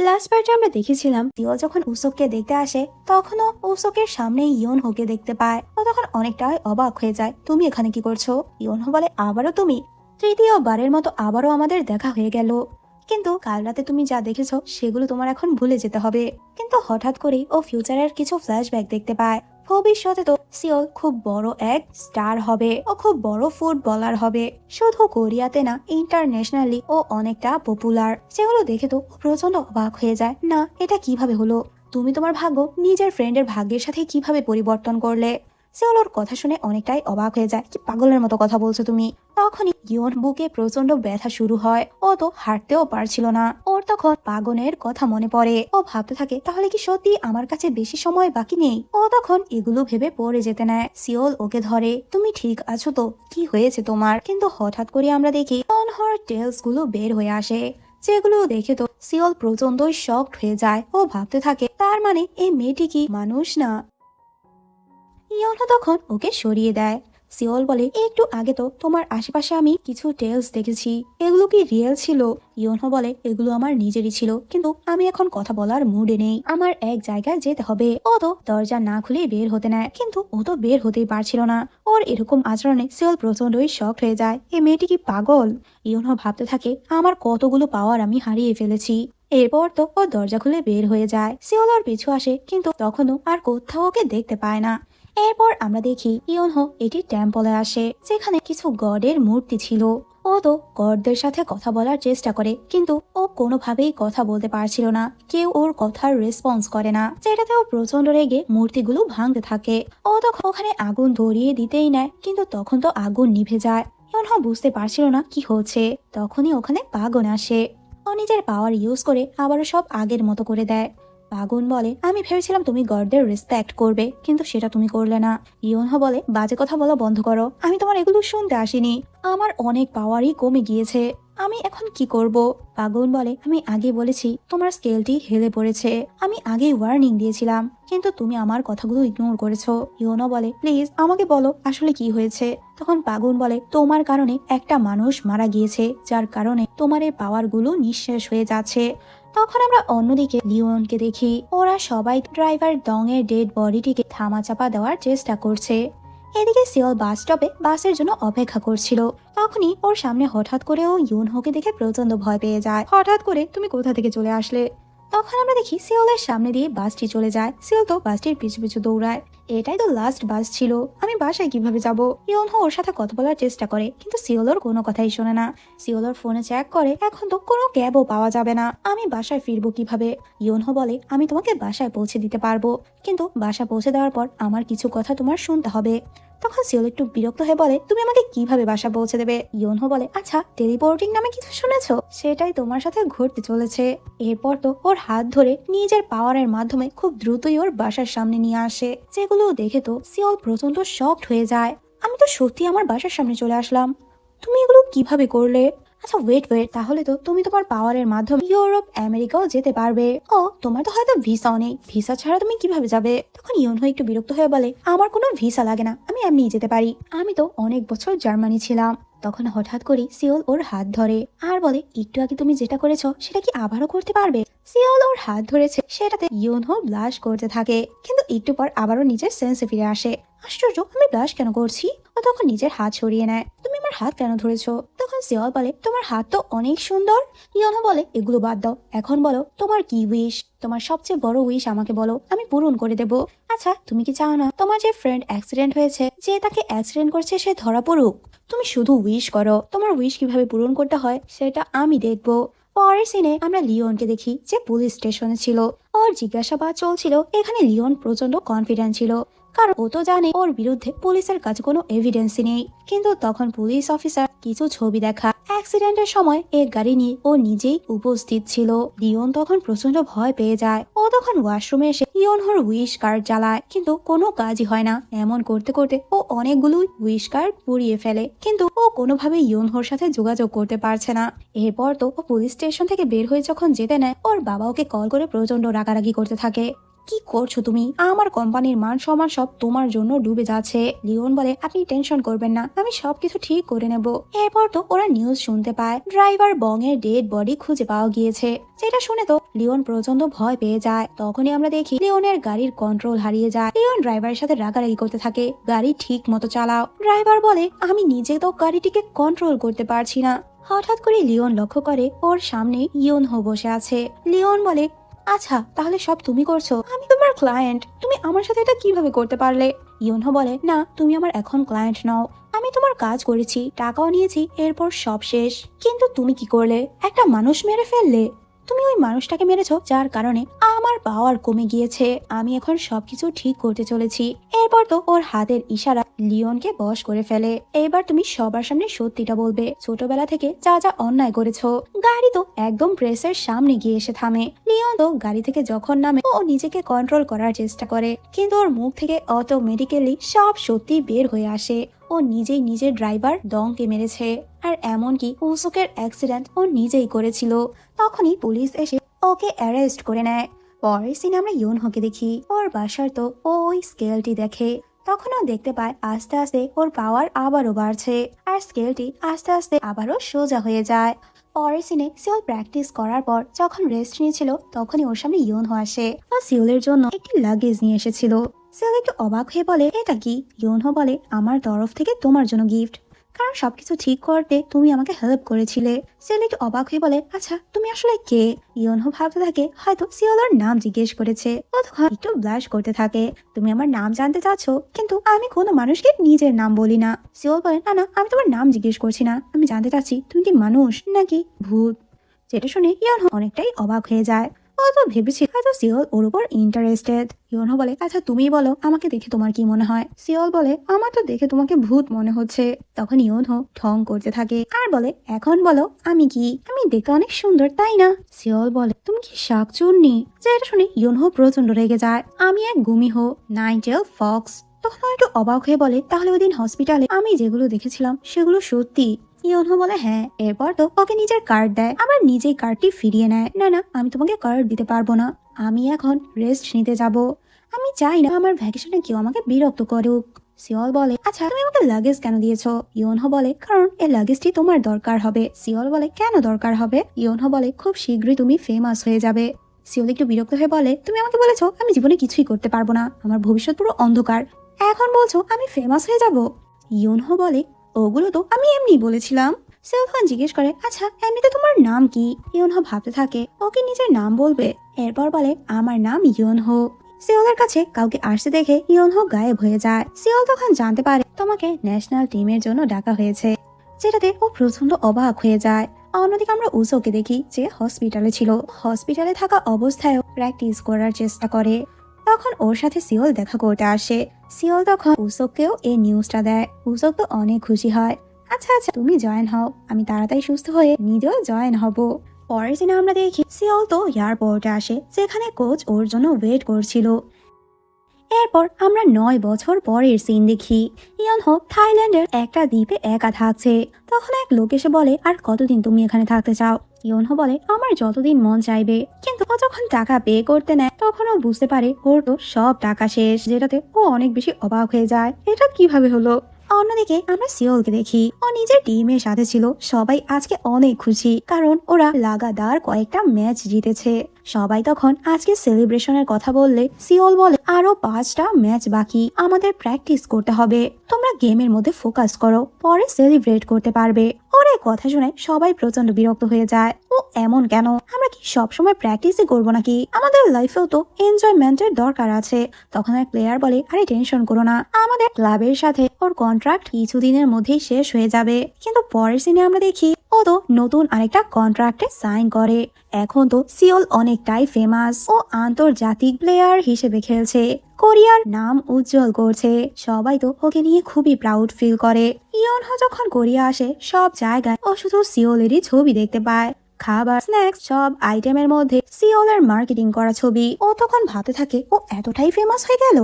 Last পার্টে আমরা দেখেছিলাম সিওল যখন উসোককে দেখতে আসে তখনও উসোকের সামনে ইয়োনহোকে দেখতে পায়। ও তখন অনেকটাই অবাক হয়ে যায়, তুমি এখানে কি করছো? ইয়োনহো বলে, আবারও তুমি? তৃতীয়বারের মতো আবারও আমাদের দেখা হয়ে গেল, কিন্তু কাল রাতে তুমি যা দেখেছো সেগুলো তোমার এখন ভুলে যেতে হবে। কিন্তু হঠাৎ করেই ও ফিউচারের কিছু ফ্ল্যাশব্যাক দেখতে পায়। ভবিষ্যতে তো সিওল খুব বড় এক স্টার হবে, ও খুব বড় ফুটবলার হবে, শুধু কোরিয়াতে না ইন্টারন্যাশনালি ও অনেকটা পপুলার। সেগুলো দেখে তো প্রচন্ড অবাক হয়ে যায়, না এটা কিভাবে হলো? তুমি তোমার ভাগ্য নিজের ফ্রেন্ডের ভাগ্যের সাথে কিভাবে পরিবর্তন করলে? সিওল ওর কথা শুনে অনেকটাই অবাক হয়ে যায়, কি পাগলের মতো কথা বলছো তুমি? তখনই ইয়ন বুকে প্রচন্ড ব্যথা শুরু হয়, ও তো হাঁটতেও পারছিল না। ওর তখন পাগনের কথা মনে পড়ে। ও ভাবতে থাকে, তাহলে কি সত্যি আমার কাছে বেশি সময় বাকি নেই? ও তখন এগুলো ভেবে পড়ে যেতে নেয়। সিওল ওকে ধরে, তুমি ঠিক আছো তো? কি হয়েছে তোমার? কিন্তু হঠাৎ করে আমরা দেখি অনহর টেলস গুলো বের হয়ে আসে, যেগুলো দেখে তো সিওল প্রচন্ডই শকড হয়ে যায়। ও ভাবতে থাকে, তার মানে এই মেয়েটি কি মানুষ না? ইয়োনো তখন ওকে সরিয়ে দেয়। সিওল বলে, একটু আগে তো তোমার আশেপাশে আমি কিছু টেলস দেখেছি, এগুলো কি রিয়েল ছিল? ইয়োনো বলে, এগুলো আমার নিজেরই ছিল, কিন্তু আমি এখন কথা বলার মুডে নেই, আমার এক জায়গায় যেতে হবে। ও তো দরজা না খুলে বের হতে নেয়, কিন্তু ও তো বের হতেই পারছিল না। ওর এরকম আচরণে সিওল প্রচন্ডই শকড হয়ে যায়, এই মেয়েটি কি পাগল? ইয়োনো ভাবতে থাকে, আমার কতগুলো পাওয়ার আমি হারিয়ে ফেলেছি। এরপর তো ও দরজা খুলে বের হয়ে যায়। সিওল ওর পিছু আসে, কিন্তু তখনও আর কোথাও ওকে দেখতে পায় না। এরপর আমরা দেখি ইয়োনহো এটি টেম্পলে আসে, যেখানে কিছু গডের মূর্তি ছিল। ও তো গডদের সাথে কথা বলার চেষ্টা করে, কিন্তু ও কোনোভাবেই কথা বলতে পারছিল না, কেউ ওর কথার রেসপন্স করে না, যেটাতে ও প্রচন্ড রেগে মূর্তিগুলো ভাঙতে থাকে। ও তখন ওখানে আগুন ধরিয়ে দিতেই নেয়, কিন্তু তখন তো আগুন নিভে যায়। ইয়োনহো বুঝতে পারছিল না কি হচ্ছে। তখনই ওখানে পাগন আসে। ও নিজের পাওয়ার ইউজ করে আবারও সব আগের মতো করে দেয়। পাগুন বলে, আমি ভেবেছিলাম তুমি গডদের রেসপেক্ট করবে, কিন্তু সেটা তুমি করলে না। ইয়োনহো বলে, বাজে কথা বলা বন্ধ করো, আমি তোমার এগুলো শুনতে আসিনি, আমার অনেক পাওয়ারই কমে গিয়েছে, আমি এখন কি করব? পাগুন বলে, আমি আগে বলেছি তোমার স্কেলটি হেলে পড়েছে, আমি আগেই ওয়ার্নিং দিয়েছিলাম, কিন্তু তুমি আমার কথাগুলো ইগনোর করেছো। ইয়োনো বলে, প্লিজ আমাকে বলো আসলে কি হয়েছে। তখন পাগুন বলে, তোমার কারণে একটা মানুষ মারা গিয়েছে, যার কারণে তোমার এই পাওয়ারগুলো নিঃশেষ হয়ে যাচ্ছে। তখন আমরা অন্যদিকে লিওনকে দেখি, ওরা সবাই ড্রাইভার ডং এর ডেড বডিটিকে থামাচাপা দেওয়ার চেষ্টা করছে। এদিকে সিওল বাস স্টপে বাসের জন্য অপেক্ষা করছিল। তখনই ওর সামনে হঠাৎ করে ও ইউনহোকে দেখে প্রচন্ড ভয় পেয়ে যায়। হঠাৎ করে তুমি কোথা থেকে চলে আসলে? তখন আমরা দেখি সিওলের সামনে দিয়ে বাসটি চলে যায়। সিওল তো বাসটির পিছু পিছু দৌড়ায়, এটাই তো লাস্ট বাস ছিল, আমি বাসায় কিভাবে যাব? ইয়োনহো ওর সাথে কথা বলার চেষ্টা করে, কিন্তু সিওলোর কোনো কথাই শোনে না। সিওলোর ফোনে চেক করে, এখন তো কোনো ক্যাবও পাওয়া যাবে না, আমি বাসায় ফিরবো কিভাবে? ইয়োনহো বলে, আমি তোমাকে বাসায় পৌঁছে দিতে পারবো, কিন্তু বাসা পৌঁছে দেওয়ার পর আমার কিছু কথা তোমার শুনতে হবে। তখন সিওল একটু বিরক্ত হয়ে বলে, তুমি আমাকে কিভাবে বাসা পৌঁছে দেবে? ইয়োনহো বলে, আচ্ছা টেলিপোর্টিং নামে কিছু শুনেছো? সেটাই তোমার সাথে ঘটতে চলেছে। এরপর তো ওর হাত ধরে নিজের পাওয়ারের মাধ্যমে খুব দ্রুতই ওর বাসার সামনে নিয়ে আসে, যেগুলো দেখে তো সিওল প্রচন্ড শকড হয়ে যায়। আমি তো সত্যি আমার বাসার সামনে চলে আসলাম, তুমি এগুলো কিভাবে করলে? আচ্ছা ওয়েট ওয়েট, তাহলে তো তুমি তোমার পাওয়ারের মাধ্যমে ইউরোপ আমেরিকাও যেতে পারবে। ও তোমার তো হয়তো ভিসাও নেই, ভিসা ছাড়া তুমি কিভাবে যাবে? তখন ইয়োনহো একটু বিরক্ত হয়ে বলে, আমার কোনো ভিসা লাগে না, আমি এমনিই যেতে পারি, আমি তো অনেক বছর জার্মানি ছিলাম। তখন হঠাৎ করে সিওল ওর হাত ধরে আর বলে, একটু আগে তুমি যেটা করেছো সেটা কি আবারও করতে পারবে? সিওল ওর হাত ধরেছে, সেটাতে ইয়োনহো ব্লাশ করতে থাকে, কিন্তু একটু পর আবারও নিজের সেন্সে ফিরে আসে। আশ্চর্য, আমি ব্লাশ কেন করছি? ও তখন নিজের হাত সরিয়ে নেয়। তুমি আমার হাত কেন ধরেছো? তখন সিওল বলে, তোমার হাত তো অনেক সুন্দর। ইয়োনহো বলে, এগুলো বাদ দাও, এখন বলো তোমার কি উইশ, তোমার সবচেয়ে বড় উইশ আমাকে বলো, আমি পূরণ করে দেব। আচ্ছা তুমি কি চাও না তোমার যে ফ্রেন্ড অ্যাক্সিডেন্ট হয়েছে, যে তাকে অ্যাক্সিডেন্ট করছে সে ধরা পড়ুক? তুমি শুধু উইশ করো, তোমার উইশ কিভাবে পূরণ করতে হয় সেটা আমি দেখবো। পরের সিনে আমরা লিওনকে দেখি, যে পুলিশ স্টেশনে ছিল। ওর জিজ্ঞাসাবাদ চলছিল। এখানে লিওন প্রচন্ড কনফিডেন্ট ছিল, কারণ ও তো জানে ওর বিরুদ্ধে পুলিশের কাছে কোনো এভিডেন্সই নেই। কিন্তু তখন পুলিশ অফিসার কিছু ছবি দেখা, অ্যাক্সিডেন্টের সময় এক গাড়ি নিয়ে ও নিজেই উপস্থিত ছিল। লিওন তখন প্রচন্ড ভয় পেয়ে যায়। ও তখন ওয়াশরুমে এসে ইয়োনহোর উইশ কার্ড জ্বালায়, কিন্তু কোনো কাজই হয় না। এমন করতে করতে ও অনেকগুলো উইশ কার্ড পুড়িয়ে ফেলে, কিন্তু ও কোনোভাবে ইয়োনহোর সাথে যোগাযোগ করতে পারছে না। এরপর তো ও পুলিশ স্টেশন থেকে বের হয়ে যখন যেতে নেয়, ওর বাবা ওকে কল করে প্রচন্ড রাগারাগি করতে থাকে। কি করছো তুমি? আমার কোম্পানির মান সম্মান সব তোমার জন্য ডুবে যাচ্ছে। লিওন বলে আপনি টেনশন করবেন না, আমি সবকিছু ঠিক করে নেব। এরপর তো ওরা নিউজ শুনতে পায় ড্রাইভার বং এর ডেড বডি খুঁজে পাওয়া গিয়েছে। যেটা শুনে তো লিওন প্রচন্ড ভয় পেয়ে যায়। তখনই আমরা দেখি লিওনের গাড়ির কন্ট্রোল হারিয়ে যায়। লিওন ড্রাইভারের সাথে রাগারাগি করতে থাকে, গাড়ি ঠিক মতো চালাও। ড্রাইভার বলে আমি নিজে তো গাড়িটিকে কন্ট্রোল করতে পারছি না। হঠাৎ করে লিওন লক্ষ্য করে ওর সামনে ইয়োনহো বসে আছে। লিওন বলে আচ্ছা তাহলে সব তুমি করছো, আমি তোমার ক্লায়েন্ট, তুমি আমার সাথে এটা কিভাবে করতে পারলে? ইয়োনহো বলে না, তুমি আমার এখন ক্লায়েন্ট নও, আমি তোমার কাজ করেছি, টাকাও নিয়েছি, এরপর সব শেষ। কিন্তু তুমি কি করলে? একটা মানুষ মেরে ফেললে। তুমি ওই মানুষটাকে মেরেছো যার কারণে আমার পাওয়ার কমে গিয়েছে। আমি এখন সবকিছু ঠিক করতে চলেছি। এরপর তো ওর হাতের ইশারা লিওনকে বশ করে ফেলে। এবার তুমি সবার সামনে সত্যিটা বলবে, ছোটবেলা থেকে যা যা অন্যায় করেছো। গাড়ি তো একদম প্রেসের সামনে গিয়ে এসে থামে। লিওন তো গাড়ি থেকে যখন নামে ও নিজেকে কন্ট্রোল করার চেষ্টা করে, কিন্তু ওর মুখ থেকে অটোমেটিক্যালি সব সত্যি বের হয়ে আসে। ও নিজেই নিজের ড্রাইভার ডংকে মেরেছে, আর এমনকি উসোকের অ্যাক্সিডেন্ট ও নিজেই করেছিল। তখনই পুলিশ এসে ওকে অ্যারেস্ট করে নেয়। পরের সিনে আমরা ইয়োনহোকে দেখি, ওর বাসার তো ও ওই স্কেলটি দেখে। তখন ও দেখতে পায় আস্তে আস্তে ওর পাওয়ার আবারও বাড়ছে, আর স্কেলটি আস্তে আস্তে আবারও সোজা হয়ে যায়। পরের সিনে সিওল প্র্যাকটিস করার পর যখন রেস্ট নিয়েছিল, তখনই ওর সামনে ইয়োনহো আসে। ও সিওলের জন্য একটি লাগেজ নিয়ে এসেছিল। সিওল একটু অবাক হয়ে বলে এটা কি? ইয়োনহো বলে আমার তরফ থেকে তোমার জন্য গিফট, কারণ সবকিছু ঠিক করতে তুমি আমাকে হেল্প করেছিলে। সিওল একটু অবাক হয়ে বলে আচ্ছা তুমি আসলে কে? ইয়োনহো ভাবতে থাকে হয়তো সিওলের নাম জিজ্ঞেস করেছে। ও তখন একটু ব্লাশ করতে থাকে। তুমি আমার নাম জানতে চাচ্ছ, কিন্তু আমি কোনো মানুষকে নিজের নাম বলি না। সিওল বলে না না, আমি তোমার নাম জিজ্ঞেস করছি না, আমি জানতে চাচ্ছি তুমি কি মানুষ নাকি ভূত। যেটা শুনে ইয়োনহো অনেকটাই অবাক হয়ে যায়। ও তো ভেবেছিল হয়তো সিওল ওর উপর ইন্টারেস্টেড। ইয়োনহো বলে আচ্ছা তুমি বলো, আমাকে দেখে তোমার কি মনে হয়? সিওল বলে আমার তো দেখে তোমাকে ভূত মনে হচ্ছে। তখন ইয়োনহো ঠং করতে থাকে আর বলে এখন বলো আমি কি? আমি দেখতে অনেক সুন্দর তাই না? সিওল বলে তুমি কি শাকচুন্নি? যেটা শুনে ইয়োনহো প্রচন্ড রেগে যায়। আমি এক গুমিহো, নাইটেল ফক্স। তখন ও একটু অবাক হয়ে বলে তাহলে ওই দিন হসপিটালে আমি যেগুলো দেখেছিলাম সেগুলো সত্যি? ইয়োনহো বলে হ্যাঁ। এরপর তো ওকে নিজের কার্ড দেয়, আবার নিজেই কার্ডটি ফিরিয়ে নেয়। না না, আমি তোমাকে কার্ড দিতে পারবো না, আমি এখন রেস্ট নিতে যাব। আমি চাই না আমার ভ্যাকেশনে কেউ আমাকে বিরক্ত করুক। সিওল বলে আচ্ছা তুমি আমাকে লাগেজ কেন দিয়েছো? ইয়োনহো বলে কারণ এই লাগেজটি তোমার দরকার হবে। সিওল বলে কেন দরকার হবে? ইয়োনহো বলে খুব শীঘ্রই তুমি ফেমাস হয়ে যাবে। সিওল একটু বিরক্ত হয়ে বলে তুমি আমাকে বলেছো আমি জীবনে কিছুই করতে পারবো না, আমার ভবিষ্যৎ পুরো অন্ধকার, এখন বলছো আমি ফেমাস হয়ে যাব। ইয়োনহো বলে ওগুলো তো আমি এমনি বলেছিলাম। সিওল খান জিজ্ঞেস করে আচ্ছা এমনিতে তোমার নাম কি? ইয়োনহো ভাবতে থাকে ওকে নিজের নাম বলবে। এরপর বলে আমার নাম ইয়োনহো। সিওলের কাছে কাউকে আসতে দেখে ইয়োনহো গায়েব হয়ে যায়। সিওল তখন জানতে পারে তোমাকে ন্যাশনাল টিমের জন্য ডাকা হয়েছে, যেটাতে ও প্রচন্ড অবাক হয়ে যায়। অন্যদিকে আমরা উসোকে দেখি যে হসপিটালে ছিল। হসপিটালে থাকা অবস্থায়ও প্র্যাকটিস করার চেষ্টা করে। তখন ওর সাথে সিওল দেখা করতে আসে। সিওল তখন উসোককেও এই নিউজটা দেয়। উসোক তো অনেক খুশি হয়। আচ্ছা আচ্ছা তুমি জয়েন হও, আমি তাড়াতাড়ি সুস্থ হয়ে নিজেও জয়েন হব। পরের দিনে আমরা দেখি সিওল তো এয়ারপোর্টে আসে, যেখানে কোচ ওর জন্য ওয়েট করছিল। এরপর আমরা 9 বছর পরের সিন দেখি। ইয়োনহো থাইল্যান্ডের একটা দ্বীপে একা থাকছে। তখন এক লোক এসে বলে আর কতদিন তুমি এখানে থাকতে চাও? ইয়োনহো বলে আমার যতদিন মন চাইবে। কিন্তু ও যখন টাকা পে করতে নেয় তখন ও বুঝতে পারে ওর তো সব টাকা শেষ, যেটাতে ও অনেক বেশি অবাক হয়ে যায়, এটা কিভাবে হলো। অন্যদিকে আমরা সিওলকে দেখি, ও নিজের টিমের সাথে ছিল। সবাই আজকে অনেক খুশি, কারণ ওরা লাগাতার কয়েকটা ম্যাচ জিতেছে। সবাই তখন আজকে সেলিব্রেশনের কথা বললে সিওল বলে আরো 5টা ম্যাচ বাকি, আমাদের প্র্যাকটিস করতে হবে, তোমরা গেমের মধ্যে ফোকাস করো, পরে সেলিব্রেট করতে পারবে। ওর এই কথা শুনে সবাই প্রচন্ড বিরক্ত হয়ে যায়। ও এমন কেন? আমরা কি সবসময় প্র্যাকটিসই করবো নাকি? আমাদের লাইফেও তো এনজয়মেন্টের দরকার আছে। তখন এক প্লেয়ার বলে আরে টেনশন করো না, আমাদের ক্লাবের সাথে ওর কন্ট্রাক্ট কিছুদিনের মধ্যেই শেষ হয়ে যাবে। কিন্তু পরের সিনে আমরা দেখি ও তো নতুন আরেকটা কন্ট্রাক্টে সাইন করে। এখন তো সিওল অনেকটাই ফেমাস, ও আন্তর্জাতিক প্লেয়ার হিসেবে খেলছে, কোরিয়ার নাম উজ্জ্বল করছে। সবাই তো ওকে নিয়ে খুবই প্রাউড ফিল করে। ইয়োনহো যখন কোরিয়া আসে সব জায়গায় ও শুধু সিওলেরই ছবি দেখতে পায়। খাবার, স্ন্যাক্স, সব আইটেমের মধ্যে সিওলের মার্কেটিং করা ছবি। ও তখন ভাবতে থাকে ও এতটাই ফেমাস হয়ে গেল।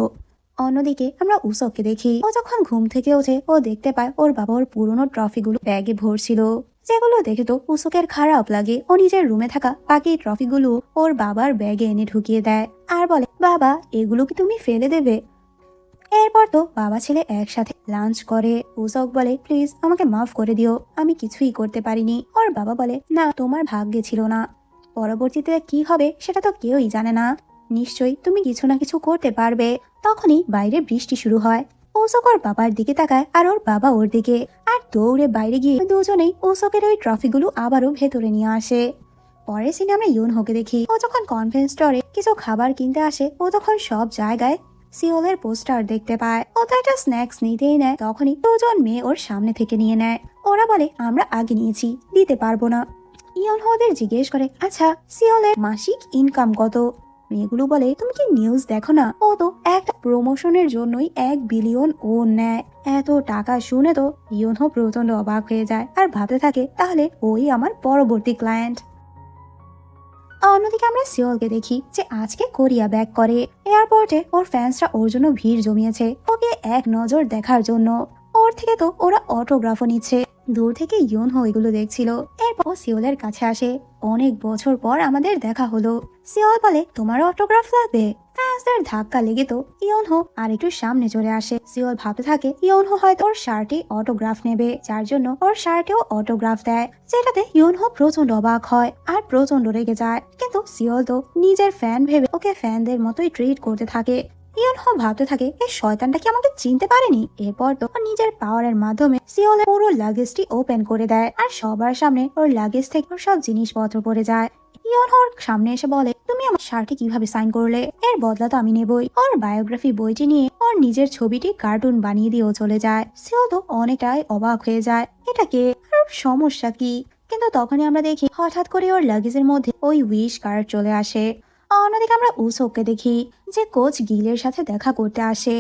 অন্যদিকে আমরা উসোককে দেখি, ও যখন ঘুম থেকে ওঠে ও দেখতে পায় ওর বাবা ওর পুরনো ট্রফিগুলো ব্যাগে ভরছিল। যেগুলো দেখে তো উসকের খারাপ লাগে। ও নিজের রুমে থাকা বাকি ট্রফিগুলো ওর বাবার ব্যাগে এনে ঢুকিয়ে দেয় আর বলে, বাবা এগুলো কি তুমি ফেলে দেবে? এরপর তো বাবা ছেলে একসাথে লাঞ্চ করে। উসক বলে, প্লিজ আমাকে মাফ করে দিও, আমি কিছুই করতে পারিনি। ওর বাবা বলে, না তোমার ভাগ্যে ছিল না, পরবর্তীতে কি হবে সেটা তো কেউই জানে না, নিশ্চয়ই তুমি কিছু না কিছু করতে পারবে। তখনই বাইরে বৃষ্টি শুরু হয়। উসক ওর বাবার দিকে তাকায় আর ওর বাবা ওর দিকে, আর দৌড়ে বাইরে গিয়ে দুজনেই উসকের ওই ট্রফিগুলো আবারও ভেতরে নিয়ে আসে। পরের সিনে আমরা ইউনহোকে দেখি। ও যখন কনভেন্স স্টোরে কিছু খাবার কিনতে আসে, ও তখন সব জায়গায় সিওলের পোস্টার দেখতে পায়। ও তো একটা স্ন্যাক্স নিতেই নেয়, তখনই দুজন মেয়ে ওর সামনে থেকে নিয়ে নেয়। ওরা বলে, আমরা আগে নিয়েছি, দিতে পারবো না। ইয়নহো ওদের জিজ্ঞেস করে, আচ্ছা সিওলের মাসিক ইনকাম কত? মেয়েগুলো বলে, তুমি কি নিউজ দেখো না, ও তো একটা প্রমোশনের জন্যই 1 বিলিয়ন ও নেয়। এত টাকা শুনে তো ইয়নহো প্রচন্ড অবাক হয়ে যায় আর ভাবতে থাকে, তাহলে ওই আমার পরবর্তী ক্লায়েন্ট। অন্যদিকে আমরা সিওলকে দেখি যে আজকে কোরিয়া ব্যাক করে। এয়ারপোর্টে ওর ফ্যান্সরা ওর জন্য ভিড় জমিয়েছে ওকে এক নজর দেখার জন্য। ওর থেকে তো ওরা অটোগ্রাফও নিচ্ছে। দূর থেকে ইয়নহো এগুলো দেখছিল। এরপর সিওলের কাছে আসে, অনেক বছর পর আমাদের দেখা হলো। সিওল বলে, তোমার অটোগ্রাফ লাগবে? ফ্যান্সদের ধাক্কা লেগে তো ইয়নহো আর একটু সামনে চলে আসে। সিওল ভাবতে থাকে ইয়নহো হয়তো ওর শার্টে অটোগ্রাফ নেবে, যার জন্য ওর শার্টেও অটোগ্রাফ দেয়, যেটাতে ইয়নহো প্রচন্ড অবাক হয় আর প্রচন্ড রেগে যায়। কিন্তু সিওল তো নিজের ফ্যান ভেবে ওকে ফ্যানদের মতোই ট্রিট করতে থাকে। ইয়নহো ভাবতে থাকে, এই শয়তানটা কি আমাকে চিনতে পারেনি? এরপর তো নিজের পাওয়ারের মাধ্যমে সিওলের পুরো লাগেজটি ওপেন করে দেয় আর সবার সামনে ওর লাগেজ থেকে ওর সব জিনিসপত্র পড়ে যায়। ইয়নহোর সামনে এসে বলে, তুমি আমার শার্টে কিভাবে সাইন করলে? এর বদলা তো আমি নেবই। ওর বায়োগ্রাফি বইটি নিয়ে ওর নিজের ছবিটি কার্টুন বানিয়ে দিয়েও চলে যায়। সিওল তো অনেকটাই অবাক হয়ে যায়, এটা কে আর সমস্যা কি? কিন্তু তখনই আমরা দেখি হঠাৎ করে ওর লাগেজের মধ্যে ওই উইশ কার্ড চলে আসে। অন্যদিকে আমরা উসোককে দেখি যে কোচ গিলের সাথে দেখা করতে আসে।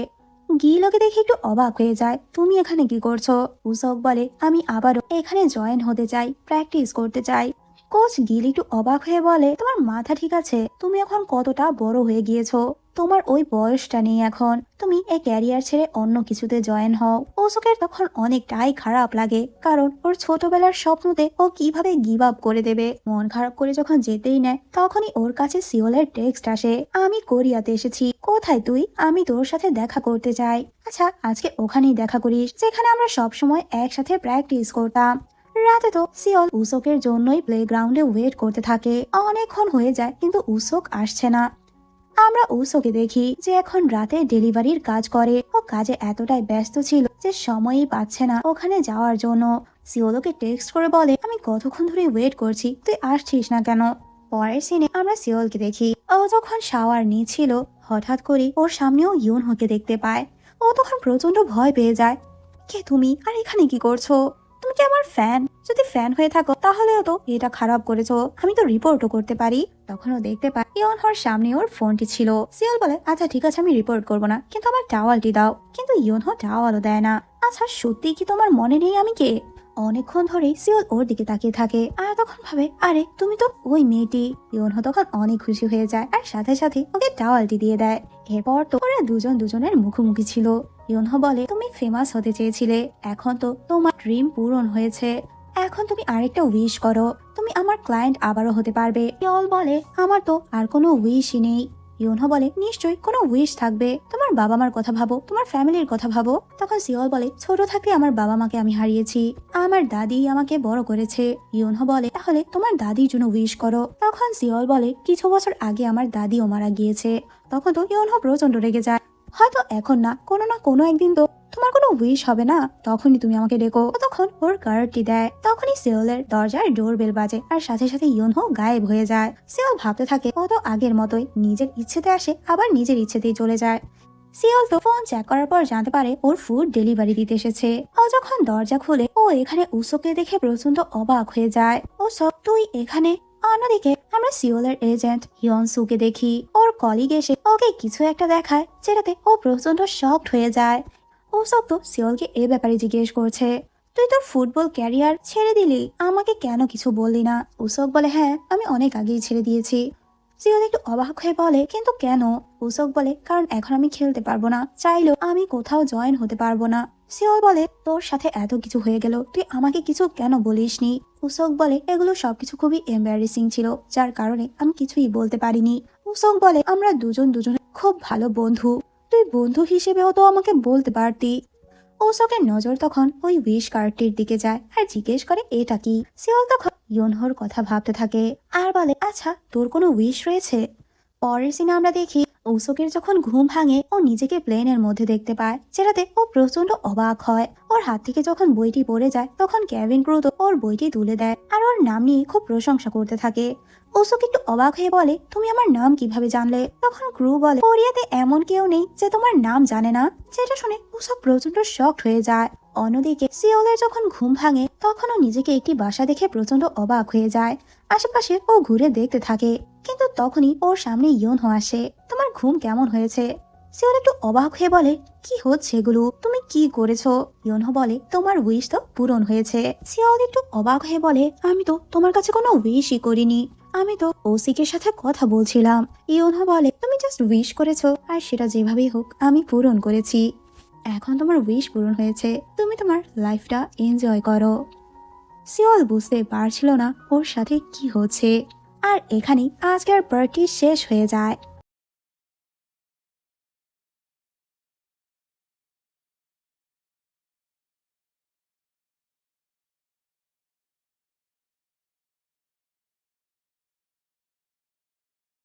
গিল ওকে দেখে একটু অবাক হয়ে যায়, তুমি এখানে কি করছো? উসোক বলে, আমি আবারও এখানে জয়েন হতে চাই, প্র্যাকটিস করতে চাই। কোচ গিল একটু অবাক হয়ে বলে, তোমার মাথা ঠিক আছে? তুমি এখন কতটা বড় হয়ে গিয়েছো, তোমার ওই বয়সটা নেই এখন, তুমি এই ক্যারিয়ার ছেড়ে অন্য কিছুতে জয়েন হও। ওসোকের তখন অনেকটাই খারাপ লাগে, কারণ ওর ছোটবেলার স্বপ্নতে ও কিভাবে গিভ আপ করে দেবে। মন খারাপ করে যখন যেতেই নেয়, তখনই ওর কাছে সিওলের টেক্সট আসে, আমি কোরিয়াতে এসেছি, কোথায় তুই? আমি তোর সাথে দেখা করতে চাই। আচ্ছা আজকে ওখানেই দেখা করিস, যেখানে আমরা সবসময় একসাথে প্র্যাকটিস করতাম। রাতে তো সিওল উসোকের জন্যই প্লেগ্রাউন্ডে ওয়েট করতে থাকে। অনেকক্ষণ হয়ে যায় কিন্তু উসোক আসছে না। আমরা উসোকে দেখি যে এখন রাতে ডেলিভারির কাজ করে। ও কাজে এতটাই ব্যস্ত ছিল যে সময়ই পাচ্ছে না ওখানে যাওয়ার জন্য। সিওলকে টেক্সট করে বলে, আমি কতক্ষণ ধরে ওয়েট করছি, তুই আসছিস না কেন? পরের সিনে আমরা সিওলকে দেখি ও যখন শাওয়ার নিচ্ছিল, হঠাৎ করে ওর সামনেও ইউনহোকে দেখতে পায়। ও তখন প্রচন্ড ভয় পেয়ে যায়, কে তুমি আর এখানে কি করছো? তুমি কি আমার ফ্যান? যদি ফ্যান হয়ে থাকো তাহলেও তো এটা খারাপ করেছো, আমি তো রিপোর্টও করতে পারি। তখনও দেখতে পাই ইয়নহোর সামনে ওর ফোনটি ছিল। সিওল বলে, আচ্ছা ঠিক আছে আমি রিপোর্ট করবো না, কিন্তু আমার টাওয়ালটি দাও। কিন্তু ইয়নহো টাওয়ালও দেয় না। আচ্ছা সত্যি কি তোমার মনে নেই আমি কে? অনেকক্ষণ ধরেই সিওল ওর দিকে তাকিয়ে থাকে আর তখন ভাবে, আরে তুমি তো ওই মেয়েটি। ইয়নহো তখন অনেক খুশি হয়ে যায় আর সাথে সাথে ওকে টাওয়ালটি দিয়ে দেয়। এরপর তো ওরা দুজন দুজনের মুখোমুখি ছিল। ইয়নহো বলে, তুমি ফেমাস হতে চেয়েছিলে, এখন তো তোমার ড্রিম পূরণ হয়েছে, এখন তুমি আরেকটা উইশ করো, তুমি আমার ক্লায়েন্ট আবারও হতে পারবে। সিওল বলে, আমার তো আর কোনো উইশই নেই। ইয়নহো বলে, নিশ্চয়ই কোনো উইশ থাকবে, তোমার বাবা মার কথা ভাবো, তোমার ফ্যামিলির কথা ভাবো। তখন সিওল বলে, ছোট থাকতে আমার বাবা মাকে আমি হারিয়েছি, আমার দাদি আমাকে বড় করেছে। ইয়নহো বলে, তাহলে তোমার দাদির জন্য উইশ করো। তখন সিওল বলে, কিছু বছর আগে আমার দাদিও মারা গিয়েছে। তখন তো ইয়নহো প্রচন্ড রেগে যায়, হয়তো এখন না কোনো একদিন তো তোমার কোনো উইশ হবে না, তখনই তুমি আমাকে ডেকো। তখন ওর কার্ডটি দেয়। তখনই সিওলের দরজার ডোর বেল বাজে আর সাথে সাথে ইয়নহো গায়েব হয়ে যায়। সিওল ভাবতে থাকে ও তো আগের মতোই নিজের ইচ্ছেতে আসে আবার নিজের ইচ্ছেতেই চলে যায়। সিওল তো ফোন চেক করার পর জানতে পারে ওর ফুড ডেলিভারি দিতে এসেছে। ও যখন দরজা খুলে ও এখানে উসোকে দেখে প্রচন্ড অবাক হয়ে যায়। ও সব তুই এখানে? অন্যদিকে আমরা সিওলের এজেন্ট হিয়নসুকে দেখি ওর কলিগ এসে ওকে কিছু একটা দেখায়, যেটাতে ও প্রচন্ড শকড হয়ে যায়। ও সব তো সিওলকে এ ব্যাপারে জিজ্ঞেস করছে, তুই তোর ফুটবল ক্যারিয়ার ছেড়ে দিলি, আমাকে কেন কিছু বললি না? উসক বলে, হ্যাঁ আমি অনেক আগেই ছেড়ে দিয়েছি। সিওল একটু অবাক হয়ে বলে, কিন্তু কেন? উসক বলে, কারণ এখন আমি খেলতে পারবো না, চাইলেও আমি কোথাও জয়েন হতে পারবো না। সিওল বলে তোর সাথে এত কিছু হয়ে গেল, তুই আমাকে কিছু কেন বলিসনি? উসক বলে এগুলো সবকিছু খুবই এম্বারেসিং ছিল, যার কারণে আমি কিছুই বলতে পারিনি। উসক বলে আমরা দুজনের খুব ভালো বন্ধু, তুই বন্ধু হিসেবেও তো আমাকে বলতে পারতি। ওসকের নজর তখন ওই উইশ কার্ডটির দিকে যায় আর জিজ্ঞেস করে এটা কি। সিওল তখন ইয়োনহোর কথা ভাবতে থাকে আর বলে আচ্ছা তোর কোনো উইশ রয়েছে? পরের সিনে আমরা দেখি ওসকের যখন ঘুম ভাঙে ও নিজেকে প্লেনের মধ্যে দেখতে পায়, যেটাতে ও প্রচন্ড অবাক হয়। ওর হাত থেকে যখন বইটি পড়ে যায় তখন কেভিন ক্রু ওর বইটি তুলে দেয় আর ওর নাম নিয়ে খুব প্রশংসা করতে থাকে। ওসক একটু অবাক হয়ে বলে তুমি আমার নাম কিভাবে জানলে? তখন ক্রু বলে কোরিয়াতে এমন কেউ নেই যে তোমার নাম জানে না। যেটা শুনে ওসক প্রচন্ড শকড হয়ে যায়। অন্যদিকে সিওলের যখন ঘুম ভাঙে তখনও নিজেকে একটি বাসা দেখে প্রচন্ড অবাক হয়ে যায়। আশেপাশে ও ঘুরে দেখতে থাকে, কিন্তু তখনই ওর সামনে ইয়োনহো আসে। তোমার ঘুম কেমন হয়েছে? সিওল একটু অবাক হয়ে বলে কি হচ্ছে এগুলো, তুমি কি করেছো? ইয়োনহো বলে তোমার উইশ তো পূরণ হয়েছে। সিওল একটু অবাক হয়ে বলে আমি তো তোমার কাছে কোনো উইশই করিনি, আমি তো ওসিকের সাথে কথা বলছিলাম। ইয়োনহো বলে তুমি জাস্ট উইশ করেছো আর সেটা যেভাবেই হোক আমি পূরণ করেছি। এখন তোমার উইশ পূরণ হয়েছে, তুমি তোমার লাইফটা এনজয় করো। সিওল বুঝতে পারছিল না ওর সাথে কি হচ্ছে। আর এখানেই আজকের পার্টি শেষ হয়ে যায়।